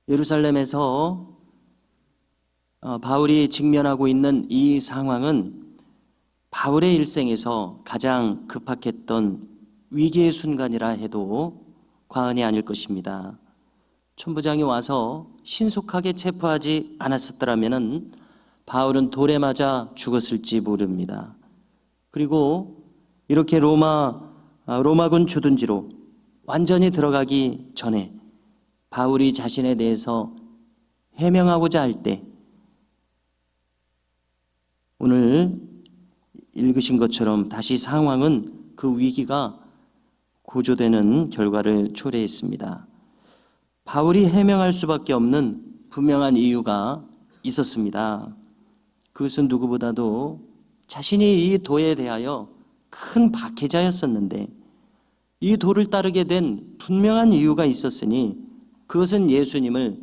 예루살렘에서 바울이 직면하고 있는 이 상황은 바울의 일생에서 가장 급박했던 위기의 순간이라 해도 과언이 아닐 것입니다. 천부장이 와서 신속하게 체포하지 않았었더라면 바울은 돌에 맞아 죽었을지 모릅니다. 그리고 이렇게 로마군 주둔지로 완전히 들어가기 전에 바울이 자신에 대해서 해명하고자 할 때 오늘 읽으신 것처럼 다시 상황은 그 위기가 고조되는 결과를 초래했습니다. 바울이 해명할 수밖에 없는 분명한 이유가 있었습니다. 그것은 누구보다도 자신이 이 도에 대하여 큰 박해자였었는데 이 도를 따르게 된 분명한 이유가 있었으니 그것은 예수님을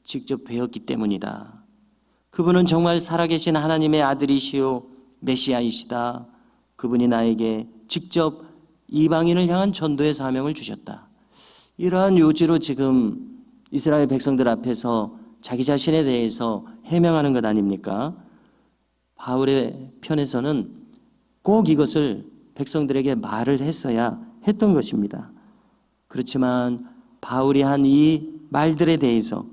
직접 뵈었기 때문이다. 그분은 정말 살아계신 하나님의 아들이시요 메시아이시다. 그분이 나에게 직접 이방인을 향한 전도의 사명을 주셨다. 이러한 요지로 지금 이스라엘 백성들 앞에서 자기 자신에 대해서 해명하는 것 아닙니까? 바울의 편에서는 꼭 이것을 백성들에게 말을 했어야 했던 것입니다. 그렇지만 바울이 한 이 말들에 대해서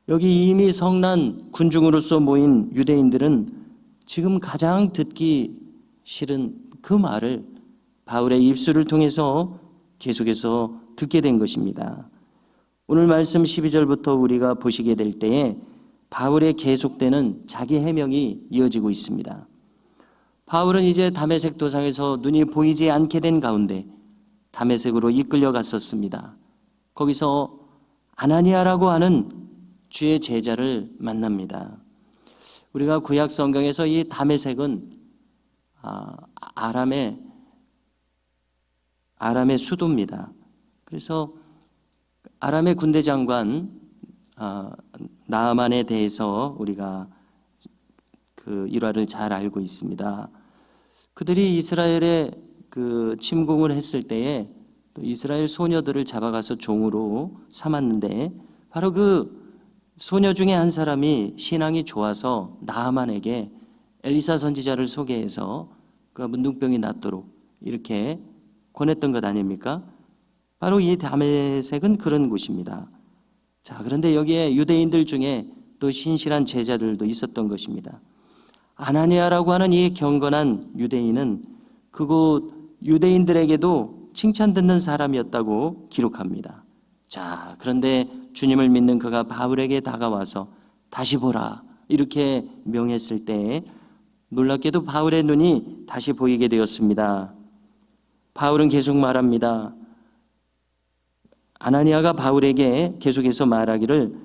여기 이미 성난 군중으로서 모인 유대인들은 지금 가장 듣기 싫은 그 말을 바울의 입술을 통해서 계속해서 듣게 된 것입니다. 오늘 말씀 12절부터 우리가 보시게 될 때에 바울의 계속되는 자기 해명이 이어지고 있습니다. 바울은 이제 다메섹 도상에서 눈이 보이지 않게 된 가운데 다메섹으로 이끌려 갔었습니다. 거기서 아나니아라고 하는 주의 제자를 만납니다. 우리가 구약 성경에서 이 다메섹은 아람의 수도입니다. 그래서 아람의 군대 장관 나아만에 대해서 우리가 그 일화를 잘 알고 있습니다. 그들이 이스라엘에 그 침공을 했을 때에 또 이스라엘 소녀들을 잡아가서 종으로 삼았는데 바로 그 소녀 중에 한 사람이 신앙이 좋아서 나아만에게 엘리사 선지자를 소개해서 그 문둥병이 낫도록 이렇게 권했던 것 아닙니까? 바로 이 다메섹은 그런 곳입니다. 자, 그런데 여기에 유대인들 중에 또 신실한 제자들도 있었던 것입니다. 아나니아라고 하는 이 경건한 유대인은 그곳 유대인들에게도 칭찬 듣는 사람이었다고 기록합니다. 자, 그런데 주님을 믿는 그가 바울에게 다가와서 다시 보라 이렇게 명했을 때 놀랍게도 바울의 눈이 다시 보이게 되었습니다. 바울은 계속 말합니다. 아나니아가 바울에게 계속해서 말하기를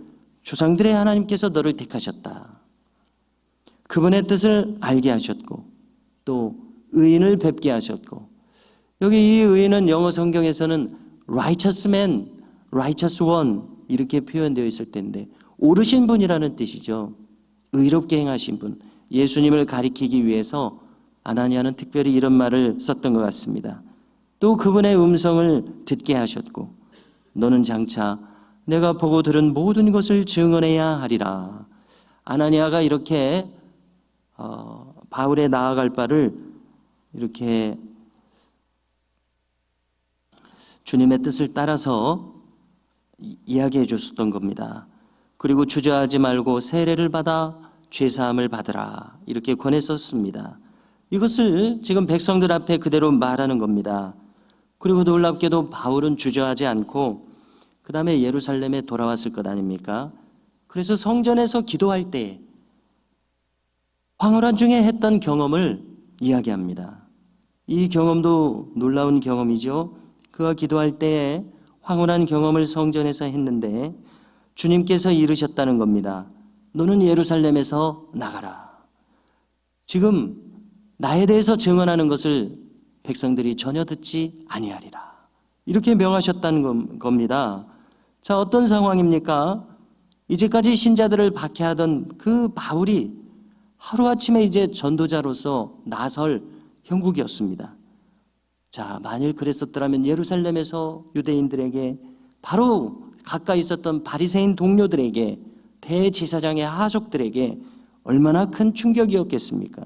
조상들의 하나님께서 너를 택하셨다. 그분의 뜻을 알게 하셨고 또 의인을 뵙게 하셨고, 여기 이 의인은 영어 성경에서는 righteous man, righteous one 이렇게 표현되어 있을 텐데 옳으신 분이라는 뜻이죠. 의롭게 행하신 분, 예수님을 가리키기 위해서 아나니아는 특별히 이런 말을 썼던 것 같습니다. 또 그분의 음성을 듣게 하셨고 너는 장차 내가 보고 들은 모든 것을 증언해야 하리라. 아나니아가 이렇게 바울의 나아갈 바를 이렇게 주님의 뜻을 따라서 이야기해 줬었던 겁니다. 그리고 주저하지 말고 세례를 받아 죄사함을 받으라 이렇게 권했었습니다. 이것을 지금 백성들 앞에 그대로 말하는 겁니다. 그리고 놀랍게도 바울은 주저하지 않고 그 다음에 예루살렘에 돌아왔을 것 아닙니까? 그래서 성전에서 기도할 때 황홀한 중에 했던 경험을 이야기합니다. 이 경험도 놀라운 경험이죠. 그가 기도할 때에 황홀한 경험을 성전에서 했는데 주님께서 이르셨다는 겁니다. 너는 예루살렘에서 나가라. 지금 나에 대해서 증언하는 것을 백성들이 전혀 듣지 아니하리라. 이렇게 명하셨다는 겁니다. 자, 어떤 상황입니까? 이제까지 신자들을 박해하던 그 바울이 하루아침에 이제 전도자로서 나설 형국이었습니다. 자, 만일 그랬었더라면 예루살렘에서 유대인들에게 바로 가까이 있었던 바리새인 동료들에게, 대제사장의 하족들에게 얼마나 큰 충격이었겠습니까?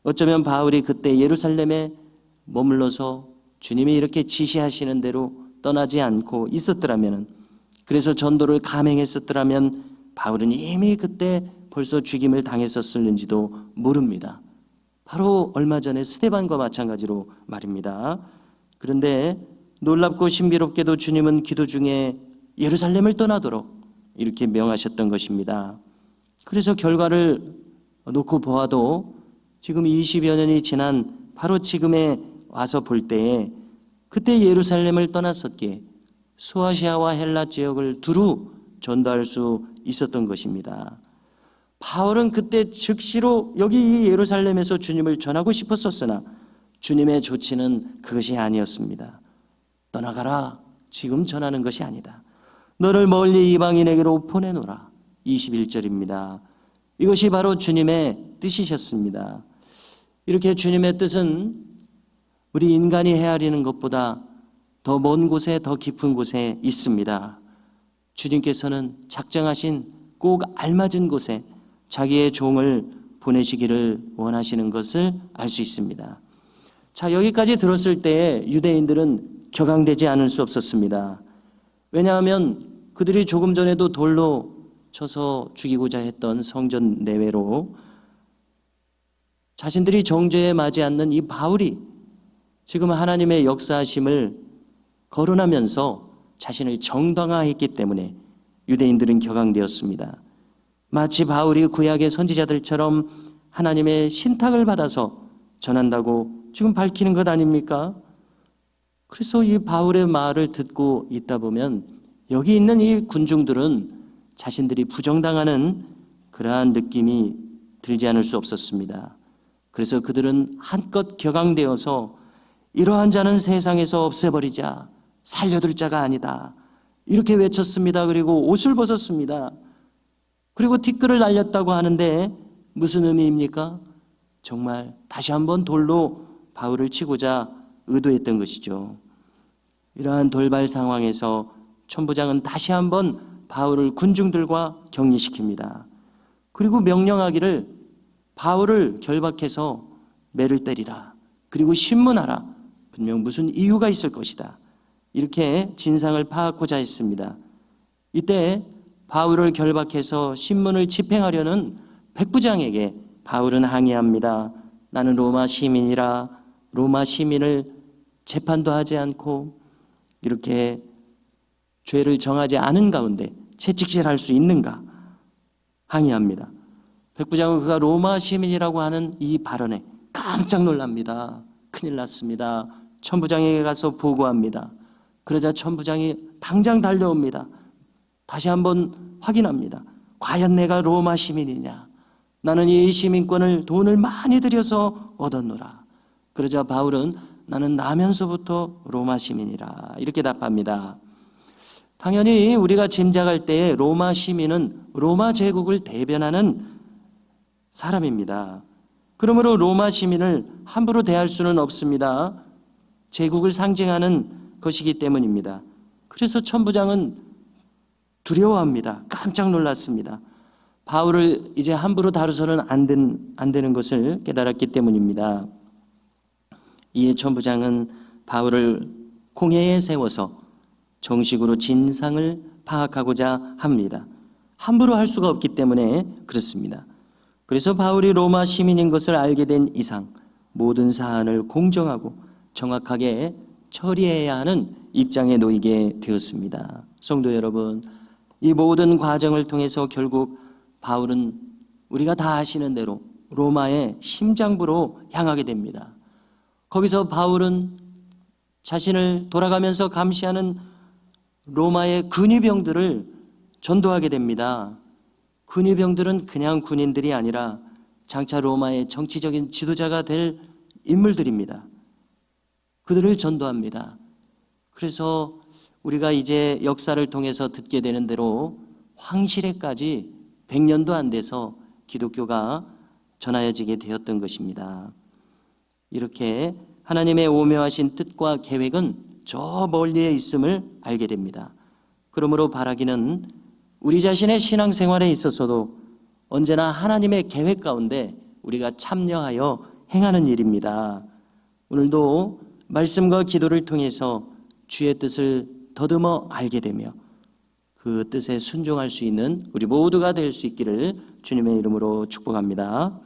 어쩌면 바울이 그때 예루살렘에 머물러서 주님이 이렇게 지시하시는 대로 떠나지 않고 있었더라면, 그래서 전도를 감행했었더라면 바울은 이미 그때 벌써 죽임을 당했었을는지도 모릅니다. 바로 얼마 전에 스데반과 마찬가지로 말입니다. 그런데 놀랍고 신비롭게도 주님은 기도 중에 예루살렘을 떠나도록 이렇게 명하셨던 것입니다. 그래서 결과를 놓고 보아도 지금 20여 년이 지난 바로 지금에 와서 볼 때에 그때 예루살렘을 떠났었기에 소아시아와 헬라 지역을 두루 전도할 수 있었던 것입니다. 바울은 그때 즉시로 여기 이 예루살렘에서 주님을 전하고 싶었었으나 주님의 조치는 그것이 아니었습니다. 떠나가라, 지금 전하는 것이 아니다. 너를 멀리 이방인에게로 보내노라. 21절입니다. 이것이 바로 주님의 뜻이셨습니다. 이렇게 주님의 뜻은 우리 인간이 헤아리는 것보다 더 먼 곳에, 더 깊은 곳에 있습니다. 주님께서는 작정하신 꼭 알맞은 곳에 자기의 종을 보내시기를 원하시는 것을 알 수 있습니다. 자, 여기까지 들었을 때 유대인들은 격앙되지 않을 수 없었습니다. 왜냐하면 그들이 조금 전에도 돌로 쳐서 죽이고자 했던 성전 내외로 자신들이 정죄에 맞지 않는 이 바울이 지금 하나님의 역사하심을 거론하면서 자신을 정당화했기 때문에 유대인들은 격앙되었습니다. 마치 바울이 구약의 선지자들처럼 하나님의 신탁을 받아서 전한다고 지금 밝히는 것 아닙니까? 그래서 이 바울의 말을 듣고 있다 보면 여기 있는 이 군중들은 자신들이 부정당하는 그러한 느낌이 들지 않을 수 없었습니다. 그래서 그들은 한껏 격앙되어서 이러한 자는 세상에서 없애버리자, 살려둘 자가 아니다, 이렇게 외쳤습니다. 그리고 옷을 벗었습니다. 그리고 티끌을 날렸다고 하는데 무슨 의미입니까? 정말 다시 한번 돌로 바울을 치고자 의도했던 것이죠. 이러한 돌발 상황에서 천부장은 다시 한번 바울을 군중들과 격리시킵니다. 그리고 명령하기를 바울을 결박해서 매를 때리라, 그리고 신문하라, 분명 무슨 이유가 있을 것이다, 이렇게 진상을 파악하고자 했습니다. 이때 바울을 결박해서 신문을 집행하려는 백부장에게 바울은 항의합니다. 나는 로마 시민이라 로마 시민을 재판도 하지 않고 이렇게 죄를 정하지 않은 가운데 채찍질할 수 있는가 항의합니다. 백부장은 그가 로마 시민이라고 하는 이 발언에 깜짝 놀랍니다. 큰일 났습니다. 천부장에게 가서 보고합니다. 그러자 천부장이 당장 달려옵니다. 다시 한번 확인합니다. 과연 내가 로마 시민이냐? 나는 이 시민권을 돈을 많이 들여서 얻었노라. 그러자 바울은 나는 나면서부터 로마 시민이라, 이렇게 답합니다. 당연히 우리가 짐작할 때에 로마 시민은 로마 제국을 대변하는 사람입니다. 그러므로 로마 시민을 함부로 대할 수는 없습니다. 제국을 상징하는 것이기 때문입니다. 그래서 천부장은 두려워합니다. 깜짝 놀랐습니다. 바울을 이제 함부로 다루서는 안 되는 것을 깨달았기 때문입니다. 이에 천부장은 바울을 공회에 세워서 정식으로 진상을 파악하고자 합니다. 함부로 할 수가 없기 때문에 그렇습니다. 그래서 바울이 로마 시민인 것을 알게 된 이상 모든 사안을 공정하고 정확하게 처리해야 하는 입장에 놓이게 되었습니다. 성도 여러분, 이 모든 과정을 통해서 결국 바울은 우리가 다 아시는 대로 로마의 심장부로 향하게 됩니다. 거기서 바울은 자신을 돌아가면서 감시하는 로마의 근위병들을 전도하게 됩니다. 근위병들은 그냥 군인들이 아니라 장차 로마의 정치적인 지도자가 될 인물들입니다. 그들을 전도합니다. 그래서 우리가 이제 역사를 통해서 듣게 되는 대로 황실에까지 100년도 안 돼서 기독교가 전하여지게 되었던 것입니다. 이렇게 하나님의 오묘하신 뜻과 계획은 저 멀리에 있음을 알게 됩니다. 그러므로 바라기는 우리 자신의 신앙생활에 있어서도 언제나 하나님의 계획 가운데 우리가 참여하여 행하는 일입니다. 오늘도 말씀과 기도를 통해서 주의 뜻을 더듬어 알게 되며 그 뜻에 순종할 수 있는 우리 모두가 될 수 있기를 주님의 이름으로 축복합니다.